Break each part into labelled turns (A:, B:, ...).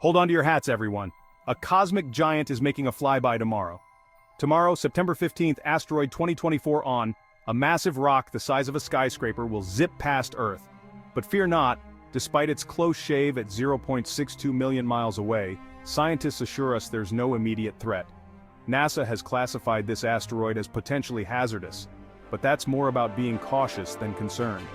A: Hold on to your hats, everyone. A cosmic giant is making a flyby tomorrow. Tomorrow, September 15th, asteroid 2024 On, a massive rock the size of a skyscraper will zip past Earth. But fear not, despite its close shave at 0.62 million miles away, scientists assure us there's no immediate threat. NASA has classified this asteroid as potentially hazardous, but that's more about being cautious than concerned.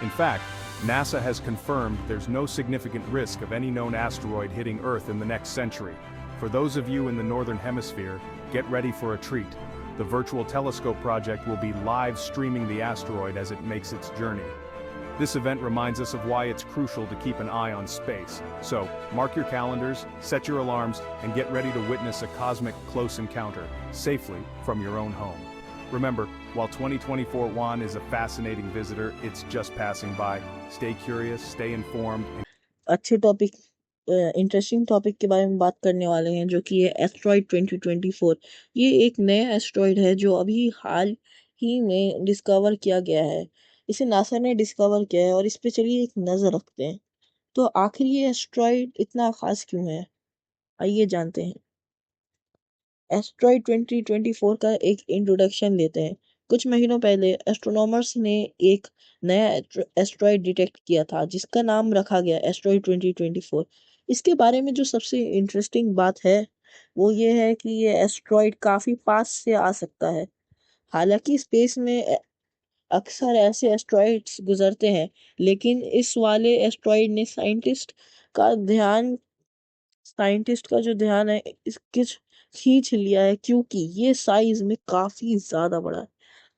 A: In fact, NASA has confirmed there's no significant risk of any known asteroid hitting Earth in the next century. For those of you in the Northern Hemisphere, get ready for a treat. The Virtual Telescope project will be live streaming the asteroid as it makes its journey. This event reminds us of why it's crucial to keep an eye on space. So, mark your calendars, set your alarms, and get ready to witness a cosmic close encounter, safely from your own home. Remember, while 2024 WAN is a fascinating visitor, it's just passing by. Stay curious, stay informed.
B: अच्छे topic interesting topic के बारे में बात करने वाले हैं, जो कि है एस्ट्रॉइड 2024। ये एक नया एस्ट्रॉइड है जो अभी हाल ही में डिस्कवर किया गया है। इसे नासा ने डिस्कवर किया है और इस पे चलिए एक नज़र रखते हैं। तो आखिर ये एस्ट्रॉइड इतना खास क्यों है, आइए जानते हैं। एस्ट्रॉइड 2024 का एक इंट्रोडक्शन लेते हैं। कुछ महीनों पहले एस्ट्रोनॉमर्स ने एक नया एस्ट्रॉइड डिटेक्ट किया था, जिसका नाम रखा गया एस्ट्रॉइड 2024। इसके बारे में जो सबसे इंटरेस्टिंग बात है वो ये है कि ये एस्ट्रॉइड काफ़ी पास से आ सकता है। हालांकि स्पेस में अक्सर ऐसे एस्ट्रॉइड्स गुजरते हैं, लेकिन इस वाले एस्ट्रॉइड ने साइंटिस्ट का जो ध्यान है इसके खींच लिया है, क्योंकि ये साइज में काफ़ी ज़्यादा बड़ा है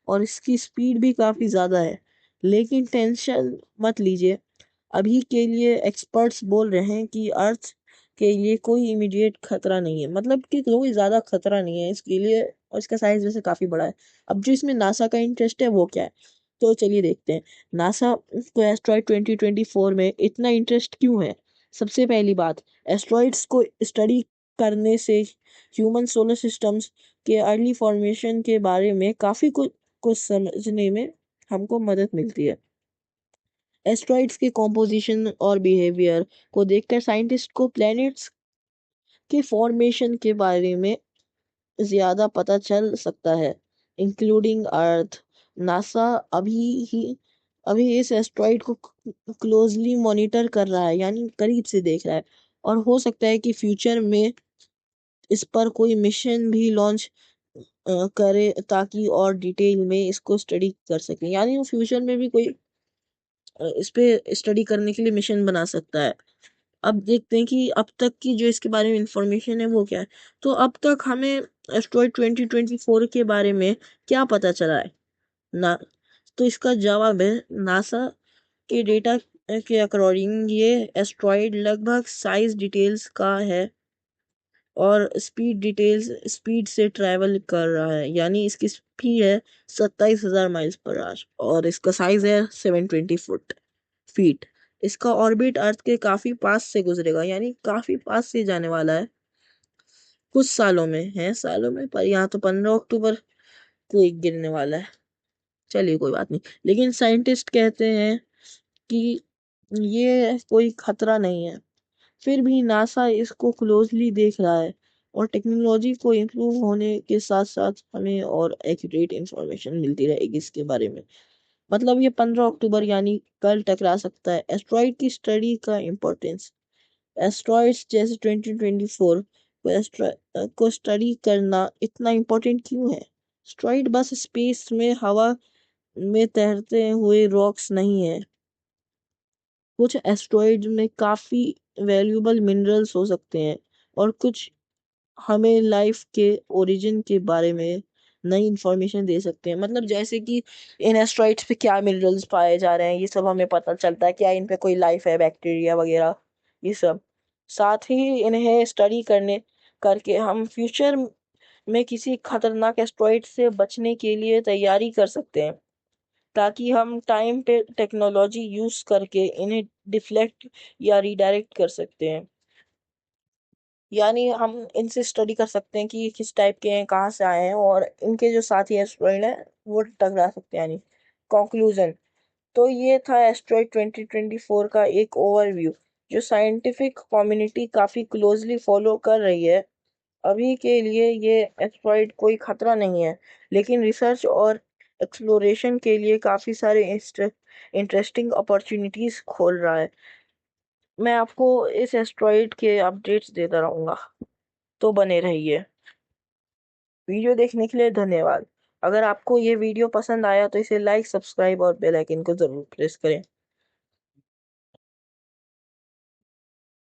B: और इसकी स्पीड भी काफ़ी ज़्यादा है। लेकिन टेंशन मत लीजिए, अभी के लिए एक्सपर्ट्स बोल रहे हैं कि अर्थ के लिए कोई इमीडिएट खतरा नहीं है, मतलब कि कोई ज़्यादा खतरा नहीं है इसके लिए, और इसका साइज वैसे काफ़ी बड़ा है। अब जो इसमें नासा का इंटरेस्ट है वो क्या है, तो चलिए देखते हैं नासा को एस्ट्रॉइड 2024 में इतना इंटरेस्ट क्यों है। सबसे पहली बात, एस्ट्रॉइड्स को स्टडी करने से ह्यूमन सोलर सिस्टम्स के अर्ली फॉर्मेशन के बारे में काफ़ी कुछ समझने में हमको मदद मिलती है। एस्ट्रॉइड्स के कॉम्पोजिशन और बिहेवियर को देखकर साइंटिस्ट को प्लैनेट्स के फॉर्मेशन के बारे में ज़्यादा पता चल सकता है, इंक्लूडिंग अर्थ। नासा अभी इस एस्ट्रॉइड को क्लोजली मॉनिटर कर रहा है, यानी करीब से देख रहा है, और हो सकता है कि फ्यूचर में इस पर कोई मिशन भी लॉन्च करे, ताकि और डिटेल में इसको स्टडी कर सकें। यानी वो फ्यूचर में भी कोई इस पे स्टडी करने के लिए मिशन बना सकता है। अब देखते हैं कि अब तक की जो इसके बारे में इंफॉर्मेशन है वो क्या है। तो अब तक हमें एस्ट्रॉइड 2024 के बारे में क्या पता चला है ना, तो इसका जवाब है नासा के डेटा के अकॉर्डिंग ये एस्ट्रॉइड लगभग साइज डिटेल्स का है और स्पीड से ट्रैवल कर रहा है, यानी इसकी स्पीड है 27,000 माइल्स पर आवर और इसका साइज है 720 फीट। इसका ऑर्बिट अर्थ के काफी पास से गुजरेगा, यानी काफी पास से जाने वाला है। कुछ सालों में, पर यहाँ तो 15 अक्टूबर को एक गिरने वाला है। चलिए कोई बात नहीं, लेकिन साइंटिस्ट कहते हैं कि ये कोई खतरा नहीं है। फिर भी नासा इसको क्लोजली देख रहा है और टेक्नोलॉजी को इम्प्रूव होने के साथ साथ हमें और एक्यूरेट इंफॉर्मेशन मिलती रहेगी इसके बारे में। मतलब ये 15 अक्टूबर यानी कल टकरा सकता है। एस्ट्रॉइड की स्टडी का इम्पोर्टेंस, एस्ट्रॉइड्स जैसे 2024 को स्टडी करना इतना इम्पोर्टेंट क्यों है। एस्ट्रॉइड बस स्पेस में हवा में तैरते हुए रॉक्स नहीं है। कुछ एस्ट्रॉइड में काफ़ी वैल्यूबल मिनरल्स हो सकते हैं और कुछ हमें लाइफ के ओरिजिन के बारे में नई इंफॉर्मेशन दे सकते हैं। मतलब जैसे कि इन एस्ट्रॉइड्स पे क्या मिनरल्स पाए जा रहे हैं, ये सब हमें पता चलता है, क्या इन पे कोई लाइफ है, बैक्टीरिया वगैरह, ये सब। साथ ही इन्हें स्टडी करने करके हम फ्यूचर में किसी खतरनाक एस्ट्रॉइड से बचने के लिए तैयारी कर सकते हैं, ताकि हम टाइम पे टेक्नोलॉजी यूज करके इन्हें डिफ्लेक्ट या रिडायरेक्ट कर सकते हैं। यानी हम इनसे स्टडी कर सकते हैं कि ये किस टाइप के हैं, कहाँ से आए हैं, और इनके जो साथी एस्ट्रॉइड हैं वो टकरा सकते हैं। यानी कंक्लूजन, तो ये था एस्ट्रॉइड 2024 का एक ओवरव्यू। जो साइंटिफिक कम्युनिटी काफ़ी क्लोजली फॉलो कर रही है। अभी के लिए ये एस्टेरॉइड कोई खतरा नहीं है, लेकिन रिसर्च और एक्सप्लोरेशन के लिए काफ़ी सारे इंटरेस्टिंग अपॉर्चुनिटीज़ खोल रहा है। मैं आपको इस एस्टेरॉइड के अपडेट्स देता रहूँगा, तो बने रहिए। वीडियो देखने के लिए धन्यवाद। अगर आपको ये वीडियो पसंद आया तो इसे लाइक, सब्सक्राइब और बेल आइकन को ज़रूर प्रेस करें।